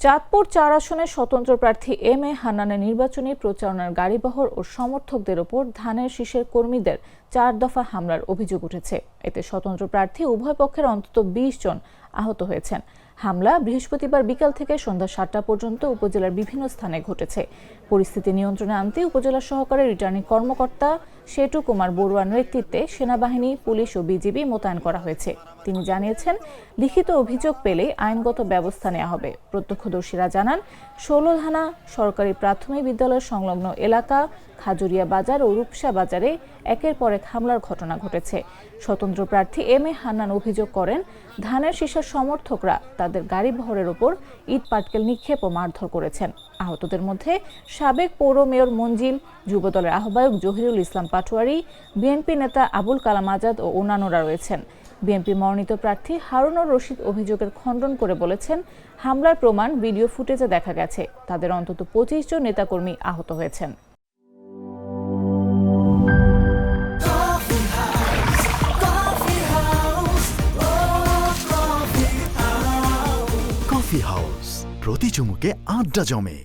চাঁদপুর ৪ আসনের স্বতন্ত্র প্রার্থী এম এ হান্নানের নির্বাচনী প্রচারণার গাড়িবহর ও সমর্থকদের ওপর ধানের শীষের কর্মীদের ৪ দফা হামলার অভিযোগ উঠেছে। এতে স্বতন্ত্র প্রার্থী উভয় পক্ষের অন্তত ২০ জন আহত হয়েছেন। হামলা বৃহস্পতিবার বিকাল থেকে সন্ধ্যা ৭টা পর্যন্ত উপজেলার বিভিন্ন স্থানে ঘটেছে। পরিস্থিতি নিয়ন্ত্রণে আনতে উপজেলা সহকারী রিটার্নিং কর্মকর্তা সেটু কুমার বড়ুয়ার নেতৃত্বে সেনাবাহিনী, পুলিশ ও বিজিবি মোতায়েন করা হয়েছে। তিনি জানিয়েছেন, লিখিত অভিযোগ পেলে আইনগত ব্যবস্থা নেওয়া হবে। প্রত্যক্ষদর্শীরা জানান, ১৬ থানা সরকারি প্রাথমিক বিদ্যালয় সংলগ্ন এলাকা, খাজুরিয়া বাজার ও রূপসা বাজারে একের পর এক হামলার ঘটনা ঘটেছে। স্বতন্ত্র প্রার্থী এম এ হান্নান অভিযোগ করেন, ধানের শীষের সমর্থকরা তাদের গাড়ি বহরের ওপর ইট পাটকেল নিক্ষেপ ও মারধর করেছেন। আহতদের মধ্যে সাবেক পৌর মেয়র মঞ্জিল, যুবদলের আহ্বায়ক জহিরুল ইসলাম পাটোয়ারি, বিএনপি নেতা আবুল কালাম আজাদ ও অন্যান্যরা রয়েছেন। বিএনপি মনোনীত প্রার্থী হারুনুর রশিদ অভিযোগের খণ্ডন করে বলেছেন, হামলার প্রমাণ ভিডিও ফুটেজে দেখা গেছে। তাদের অন্তত ২৫ জন নেতাকর্মী আহত হয়েছেন। কফি হাউস, প্রতি চুমুকে আড্ডা জমে।